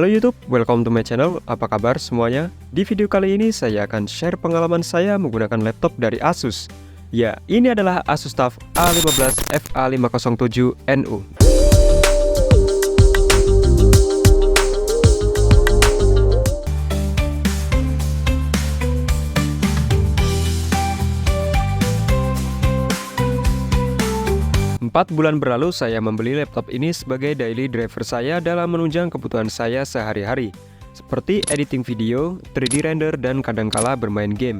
Halo YouTube, welcome to my channel. Apa kabar semuanya? Di video kali ini saya akan share pengalaman saya menggunakan laptop dari Asus. Ya, ini adalah Asus TUF A15 FA507NU. Empat bulan berlalu saya membeli laptop ini sebagai daily driver saya dalam menunjang kebutuhan saya sehari-hari, seperti editing video, 3D render, dan kadangkala bermain game.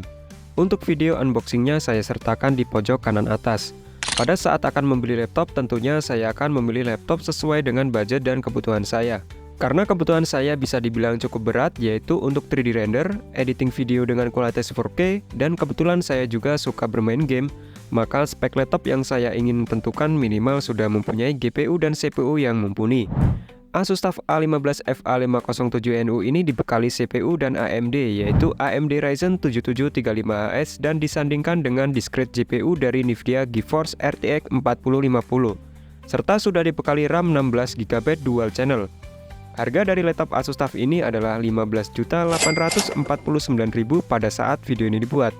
Untuk video unboxingnya saya sertakan di pojok kanan atas. Pada saat akan membeli laptop, tentunya saya akan memilih laptop sesuai dengan budget dan kebutuhan saya. Karena kebutuhan saya bisa dibilang cukup berat, yaitu untuk 3D render, editing video dengan kualitas 4K, dan kebetulan saya juga suka bermain game, maka spek laptop yang saya ingin tentukan minimal sudah mempunyai GPU dan CPU yang mumpuni. Asus TUF A15 FA507NU ini dibekali CPU dan AMD, yaitu AMD Ryzen 7735HS dan disandingkan dengan discrete GPU dari Nvidia GeForce RTX 4050, serta sudah dibekali RAM 16GB dual channel. Harga dari laptop Asus TUF ini adalah Rp15.849.000 pada saat video ini dibuat.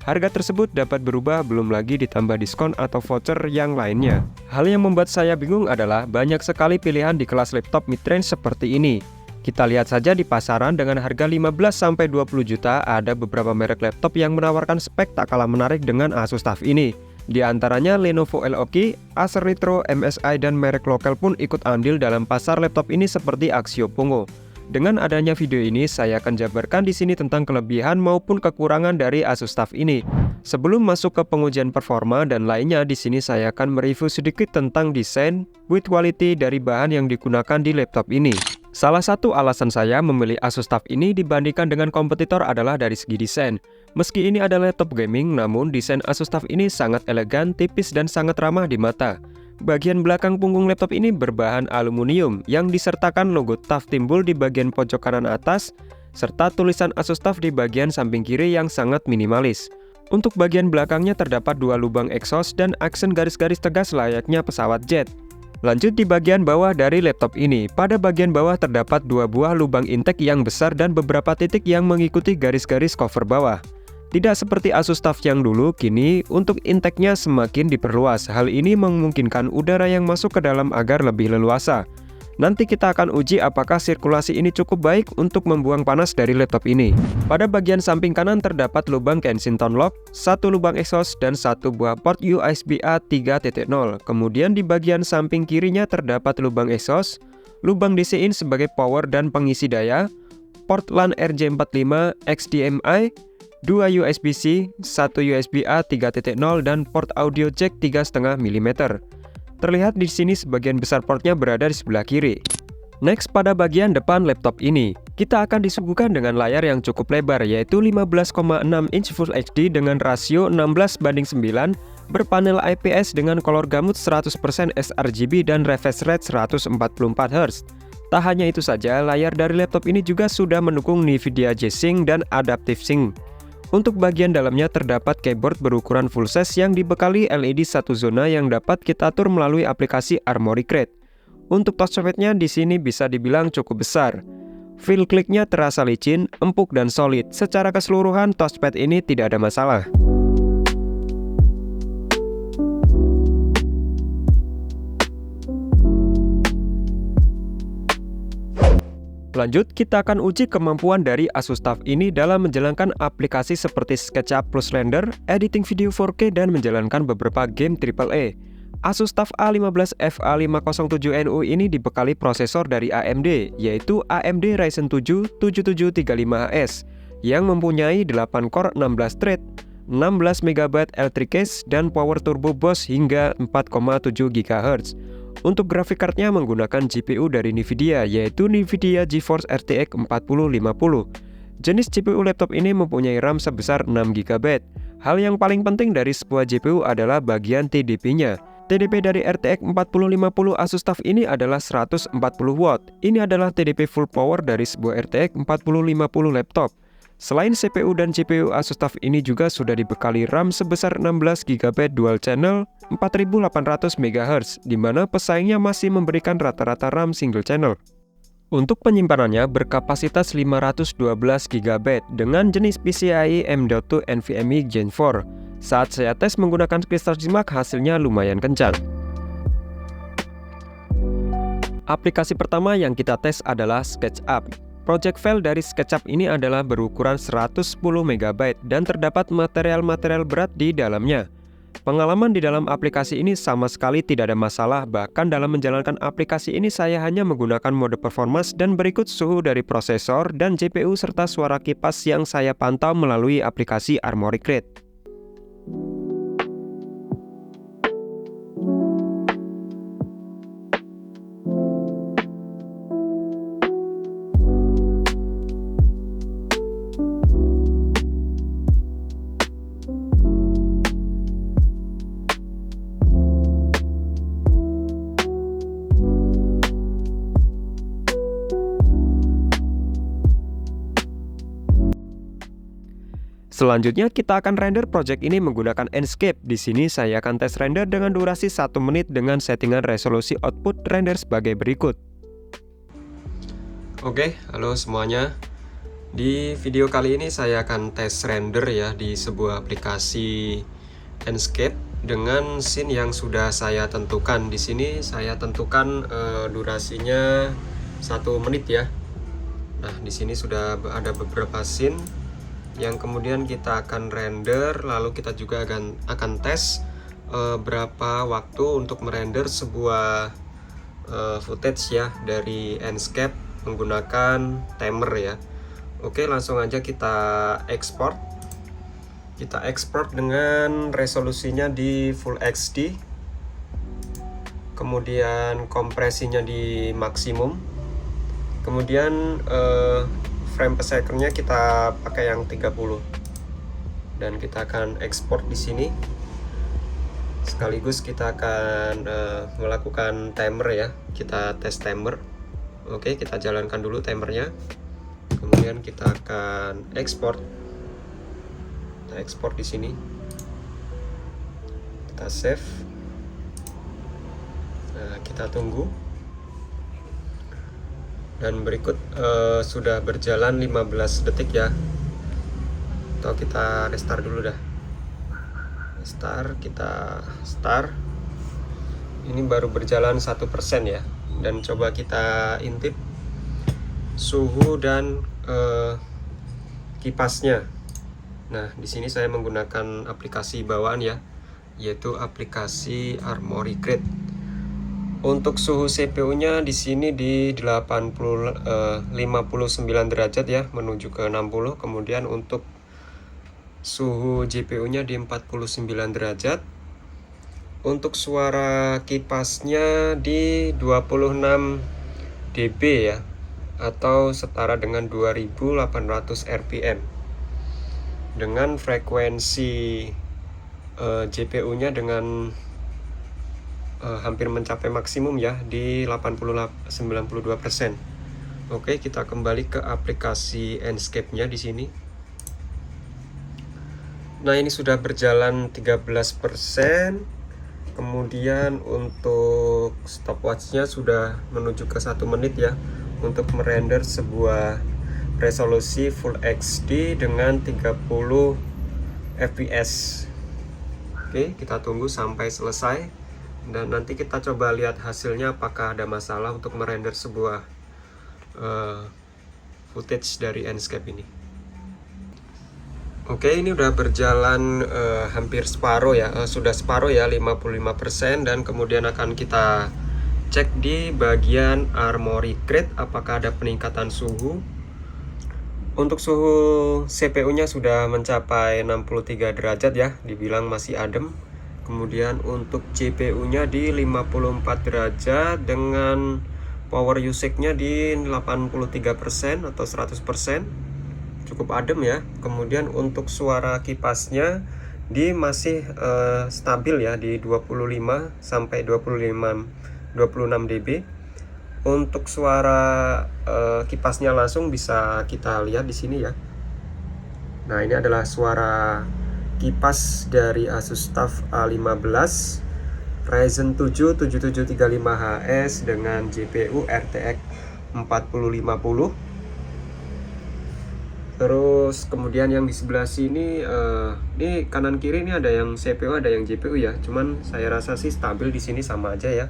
Harga tersebut dapat berubah, belum lagi ditambah diskon atau voucher yang lainnya. Hal yang membuat saya bingung adalah banyak sekali pilihan di kelas laptop mid-range seperti ini. Kita lihat saja di pasaran dengan harga 15-20 juta, ada beberapa merek laptop yang menawarkan spek tak kalah menarik dengan Asus TUF ini. Di antaranya Lenovo Leok, Acer Nitro, MSI, dan merek lokal pun ikut andil dalam pasar laptop ini seperti Axio Pongo. Dengan adanya video ini, saya akan jabarkan di sini tentang kelebihan maupun kekurangan dari Asus TUF ini. Sebelum masuk ke pengujian performa dan lainnya, di sini saya akan mereview sedikit tentang desain, build quality dari bahan yang digunakan di laptop ini. Salah satu alasan saya memilih Asus TUF ini dibandingkan dengan kompetitor adalah dari segi desain. Meski ini adalah laptop gaming, namun desain Asus TUF ini sangat elegan, tipis, dan sangat ramah di mata. Bagian belakang punggung laptop ini berbahan aluminium yang disertakan logo TUF timbul di bagian pojok kanan atas, serta tulisan Asus TUF di bagian samping kiri yang sangat minimalis. Untuk bagian belakangnya terdapat dua lubang exhaust dan aksen garis-garis tegas layaknya pesawat jet. Lanjut di bagian bawah dari laptop ini, pada bagian bawah terdapat dua buah lubang intake yang besar dan beberapa titik yang mengikuti garis-garis cover bawah. Tidak seperti Asus TUF yang dulu, kini untuk intake-nya semakin diperluas. Hal ini memungkinkan udara yang masuk ke dalam agar lebih leluasa. Nanti kita akan uji apakah sirkulasi ini cukup baik untuk membuang panas dari laptop ini. Pada bagian samping kanan terdapat lubang Kensington lock, satu lubang exhaust, dan satu buah port USB-A 3.0. Kemudian di bagian samping kirinya terdapat lubang exhaust, lubang DC-in sebagai power dan pengisi daya, port LAN RJ45 XDMI, 2 USB-C, 1 USB-A 3.0, dan port audio jack 3,5 mm. Terlihat di sini sebagian besar portnya berada di sebelah kiri. Next, pada bagian depan laptop ini, kita akan disuguhkan dengan layar yang cukup lebar, yaitu 15,6 inch Full HD dengan rasio 16:9, berpanel IPS dengan color gamut 100% sRGB dan refresh rate 144 Hz. Tak hanya itu saja, layar dari laptop ini juga sudah mendukung Nvidia G-Sync dan Adaptive Sync. Untuk bagian dalamnya terdapat keyboard berukuran full size yang dibekali LED satu zona yang dapat kita atur melalui aplikasi Armoury Crate. Untuk touchpadnya di sini bisa dibilang cukup besar. Feel kliknya terasa licin, empuk, dan solid. Secara keseluruhan touchpad ini tidak ada masalah. Lanjut, kita akan uji kemampuan dari Asus TUF ini dalam menjalankan aplikasi seperti SketchUp plus Render, editing video 4K, dan menjalankan beberapa game AAA. Asus TUF A15 FA507NU ini dibekali prosesor dari AMD, yaitu AMD Ryzen 7 7735HS, yang mempunyai 8 core 16 thread, 16MB L3 cache, dan power turbo boost hingga 4,7 GHz. Untuk grafik cardnya menggunakan GPU dari Nvidia, yaitu Nvidia GeForce RTX 4050. Jenis GPU laptop ini mempunyai RAM sebesar 6GB. Hal yang paling penting dari sebuah GPU adalah bagian TDP-nya. TDP dari RTX 4050 Asus TUF ini adalah 140 watt. Ini adalah TDP full power dari sebuah RTX 4050 laptop. Selain CPU dan GPU, Asus TUF ini juga sudah dibekali RAM sebesar 16GB dual channel 4800 MHz, di mana pesaingnya masih memberikan rata-rata RAM single channel. Untuk penyimpanannya berkapasitas 512 GB dengan jenis PCIe M.2 NVMe Gen 4. Saat saya tes menggunakan Crystalsimac, hasilnya lumayan kencang. Aplikasi pertama yang kita tes adalah SketchUp. Project file dari SketchUp ini adalah berukuran 110 MB dan terdapat material-material berat di dalamnya. Pengalaman di dalam aplikasi ini sama sekali tidak ada masalah, bahkan dalam menjalankan aplikasi ini saya hanya menggunakan mode performance dan berikut suhu dari prosesor dan GPU serta suara kipas yang saya pantau melalui aplikasi Armoury Crate. Selanjutnya kita akan render project ini menggunakan Enscape. Di sini saya akan tes render dengan durasi 1 menit dengan settingan resolusi output render sebagai berikut. Oke, halo semuanya. Di video kali ini saya akan tes render ya di sebuah aplikasi Enscape dengan scene yang sudah saya tentukan. Di sini saya tentukan durasinya 1 menit ya. Nah, di sini sudah ada beberapa scene yang kemudian kita akan render, lalu kita juga akan tes berapa waktu untuk merender sebuah footage ya dari Enscape menggunakan timer ya. Oke, langsung aja kita ekspor. Kita ekspor dengan resolusinya di Full HD, kemudian kompresinya di maksimum, kemudian frame per second-nya kita pakai yang 30 dan kita akan ekspor di sini. Sekaligus kita akan melakukan timer ya. Kita tes timer. Oke, kita jalankan dulu timernya. Kemudian kita akan ekspor. Kita ekspor di sini. Kita save. Nah, kita tunggu. Dan berikut sudah berjalan 15 detik ya. Atau kita restart dulu dah. Kita start. Ini baru berjalan 1% ya. Dan coba kita intip suhu dan kipasnya. Nah, di sini saya menggunakan aplikasi bawaan ya, yaitu aplikasi Armoury Crate. Untuk suhu CPU-nya di sini di 59 derajat ya, menuju ke 60. Kemudian untuk suhu GPU-nya di 49 derajat. Untuk suara kipasnya di 26 dB ya, atau setara dengan 2800 RPM. Dengan frekuensi GPU-nya dengan hampir mencapai maksimum ya di 92%. Oke, kita kembali ke aplikasi Enscape-nya di sini. Nah, ini sudah berjalan 13%. Kemudian untuk stopwatch-nya sudah menuju ke 1 menit ya, untuk merender sebuah resolusi Full HD dengan 30 fps. Oke, kita tunggu sampai selesai. Dan nanti kita coba lihat hasilnya apakah ada masalah untuk merender sebuah footage dari Enscape ini. Oke, ini udah berjalan hampir separuh ya, sudah separuh ya, 55%. Dan kemudian akan kita cek di bagian Armoury Crate apakah ada peningkatan suhu. Untuk suhu CPU-nya sudah mencapai 63 derajat ya, dibilang masih adem. Kemudian untuk GPU-nya di 54 derajat dengan power usage-nya di 83% atau 100%. Cukup adem ya. Kemudian untuk suara kipasnya di masih stabil ya, di 25 sampai 26 dB. Untuk suara kipasnya langsung bisa kita lihat di sini ya. Nah, ini adalah suara kipas dari Asus TUF A15 Ryzen 7 7735HS dengan GPU RTX 4050. Terus kemudian yang di sebelah sini ini kanan kiri ini ada yang CPU ada yang GPU ya. Cuman saya rasa sih stabil di sini sama aja ya,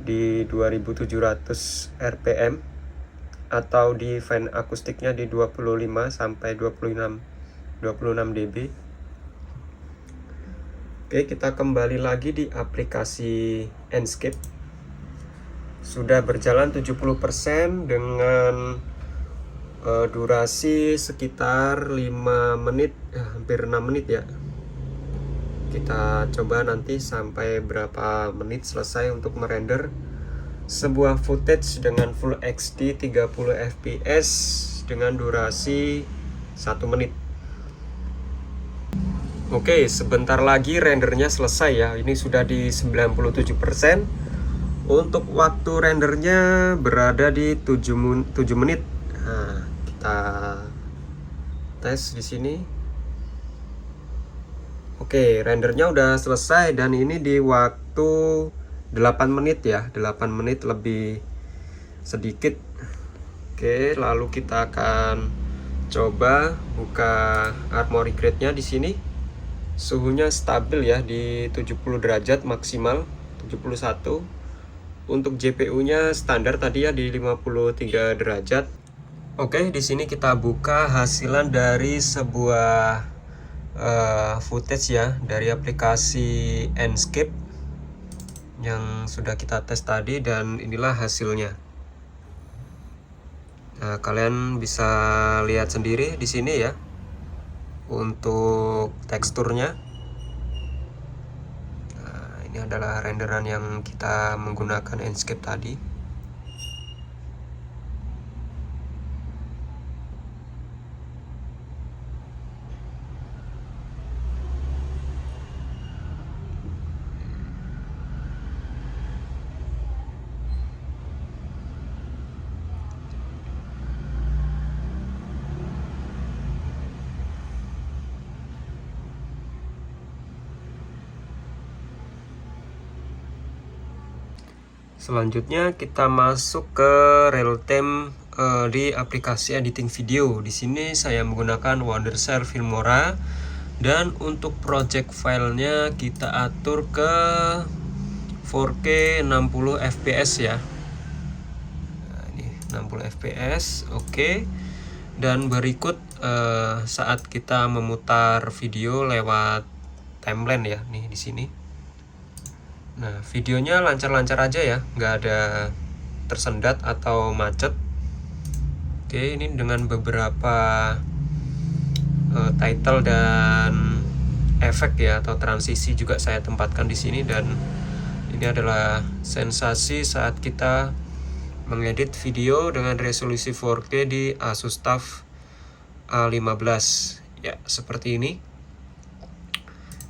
di 2700 rpm, atau di fan akustiknya di 25 sampai 26 dB. Oke, kita kembali lagi di aplikasi Enscape. Sudah berjalan 70% dengan durasi sekitar 5 menit, hampir 6 menit ya. Kita coba nanti sampai berapa menit selesai untuk merender sebuah footage dengan Full HD 30 fps dengan durasi 1 menit. Oke, sebentar lagi rendernya selesai ya. Ini sudah di 97%. Untuk waktu rendernya berada di 7 menit. Nah, kita tes di sini. Oke, rendernya udah selesai dan ini di waktu 8 menit ya, 8 menit lebih sedikit. Oke, lalu kita akan coba buka Armoury Crate-nya di sini. Suhunya stabil ya di 70 derajat maksimal, 71. Untuk GPU-nya standar tadi ya di 53 derajat. Oke, di sini kita buka hasilan dari sebuah footage ya dari aplikasi Enscape yang sudah kita tes tadi, dan inilah hasilnya. Nah, kalian bisa lihat sendiri di sini ya untuk teksturnya. Nah, ini adalah renderan yang kita menggunakan Enscape tadi. Selanjutnya kita masuk ke real time di aplikasi editing video. Di sini saya menggunakan Wondershare Filmora, dan untuk project filenya kita atur ke 4K 60 fps ya. Nah, ini 60 fps, oke. Dan berikut saat kita memutar video lewat timeline ya, nih di sini. Nah, videonya lancar-lancar aja ya, nggak ada tersendat atau macet. Oke, ini dengan beberapa title dan efek ya atau transisi juga saya tempatkan di sini, dan ini adalah sensasi saat kita mengedit video dengan resolusi 4K di Asus TUF A15 ya, seperti ini.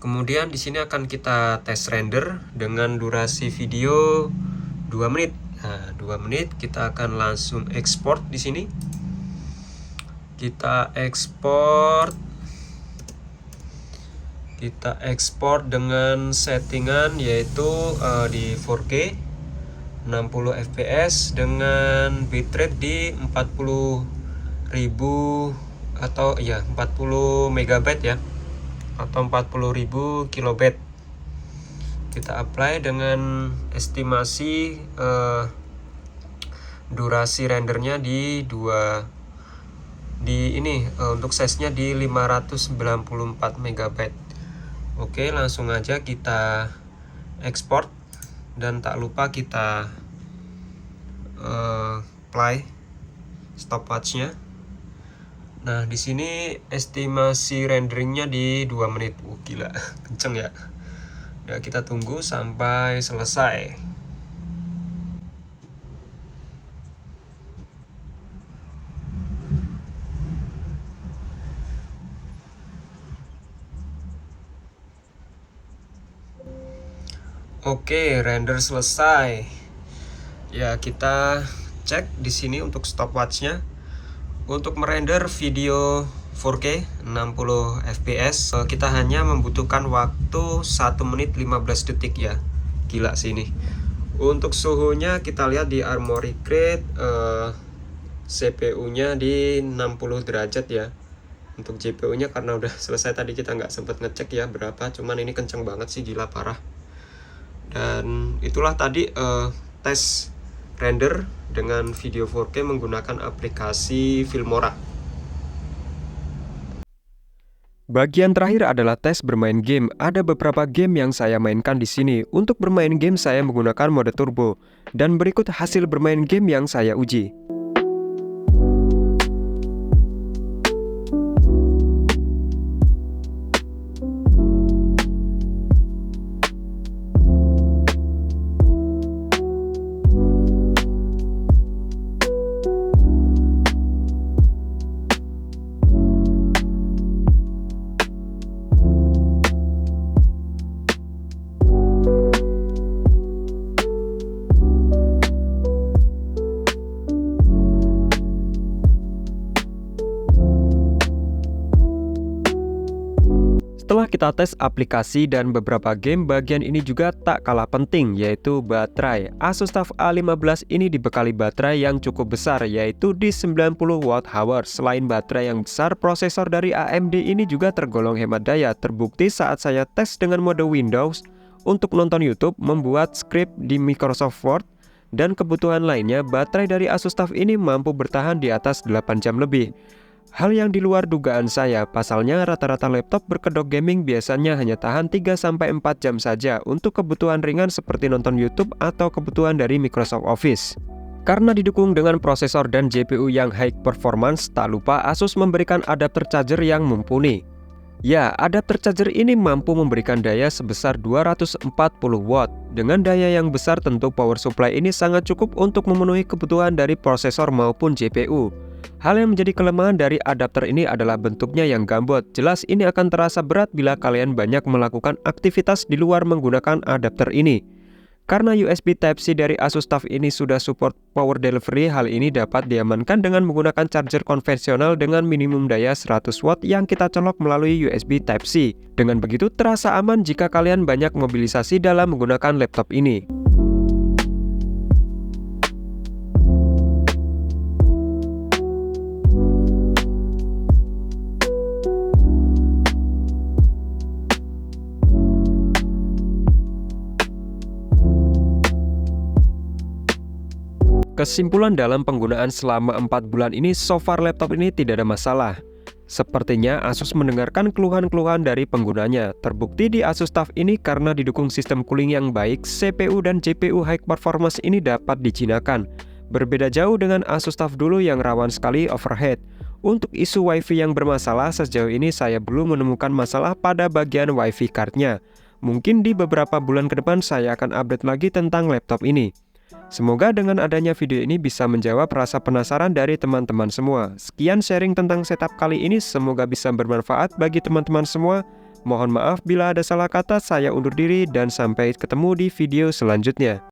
Kemudian di sini akan kita tes render dengan durasi video 2 menit. Nah, 2 menit kita akan langsung ekspor di sini. Kita ekspor dengan settingan yaitu di 4K 60 fps dengan bitrate di 40.000 atau ya 40 megabyte ya, atau 40.000 kilobit. Kita apply dengan estimasi durasi rendernya di untuk size-nya di 594 megabyte. Oke, langsung aja kita ekspor, dan tak lupa kita play stopwatch-nya. Nah, di sini estimasi renderingnya di 2 menit. Gila, kenceng ya. Ya, kita tunggu sampai selesai. Oke, render selesai. Ya, kita cek di sini untuk stopwatch-nya. Untuk merender video 4K 60 fps kita hanya membutuhkan waktu 1 menit 15 detik ya. Gila sih ini. Untuk suhunya kita lihat di Armoury Crate, CPU-nya di 60 derajat ya. Untuk GPU-nya karena udah selesai tadi kita nggak sempet ngecek ya berapa, cuman ini kenceng banget sih, gila parah. Dan itulah tadi tes render dengan video 4K menggunakan aplikasi Filmora. Bagian terakhir adalah tes bermain game. Ada beberapa game yang saya mainkan di sini. Untuk bermain game saya menggunakan mode turbo. Dan berikut hasil bermain game yang saya uji. Setelah kita tes aplikasi dan beberapa game, bagian ini juga tak kalah penting, yaitu baterai. Asus TUF A15 ini dibekali baterai yang cukup besar, yaitu di 90 Wh. Selain baterai yang besar, prosesor dari AMD ini juga tergolong hemat daya. Terbukti saat saya tes dengan mode Windows untuk nonton YouTube, membuat skrip di Microsoft Word, dan kebutuhan lainnya, baterai dari Asus TUF ini mampu bertahan di atas 8 jam lebih. Hal yang di luar dugaan saya, pasalnya rata-rata laptop berkedok gaming biasanya hanya tahan 3-4 jam saja untuk kebutuhan ringan seperti nonton YouTube atau kebutuhan dari Microsoft Office. Karena didukung dengan prosesor dan GPU yang high performance, tak lupa Asus memberikan adapter charger yang mumpuni. Ya, adapter charger ini mampu memberikan daya sebesar 240 watt. Dengan daya yang besar tentu power supply ini sangat cukup untuk memenuhi kebutuhan dari prosesor maupun GPU. Hal yang menjadi kelemahan dari adapter ini adalah bentuknya yang gambot. Jelas ini akan terasa berat bila kalian banyak melakukan aktivitas di luar menggunakan adapter ini. Karena USB Type-C dari Asus TUF ini sudah support power delivery, hal ini dapat diamankan dengan menggunakan charger konvensional dengan minimum daya 100 watt yang kita colok melalui USB Type-C. Dengan begitu terasa aman jika kalian banyak mobilisasi dalam menggunakan laptop ini. Kesimpulan dalam penggunaan selama 4 bulan ini, so far laptop ini tidak ada masalah. Sepertinya Asus mendengarkan keluhan-keluhan dari penggunanya. Terbukti di Asus TUF ini karena didukung sistem cooling yang baik, CPU dan GPU high performance ini dapat dijinakan. Berbeda jauh dengan Asus TUF dulu yang rawan sekali overheat. Untuk isu WiFi yang bermasalah, sejauh ini saya belum menemukan masalah pada bagian WiFi cardnya. Mungkin di beberapa bulan ke depan saya akan update lagi tentang laptop ini. Semoga dengan adanya video ini bisa menjawab rasa penasaran dari teman-teman semua. Sekian sharing tentang setup kali ini, semoga bisa bermanfaat bagi teman-teman semua. Mohon maaf bila ada salah kata, saya undur diri dan sampai ketemu di video selanjutnya.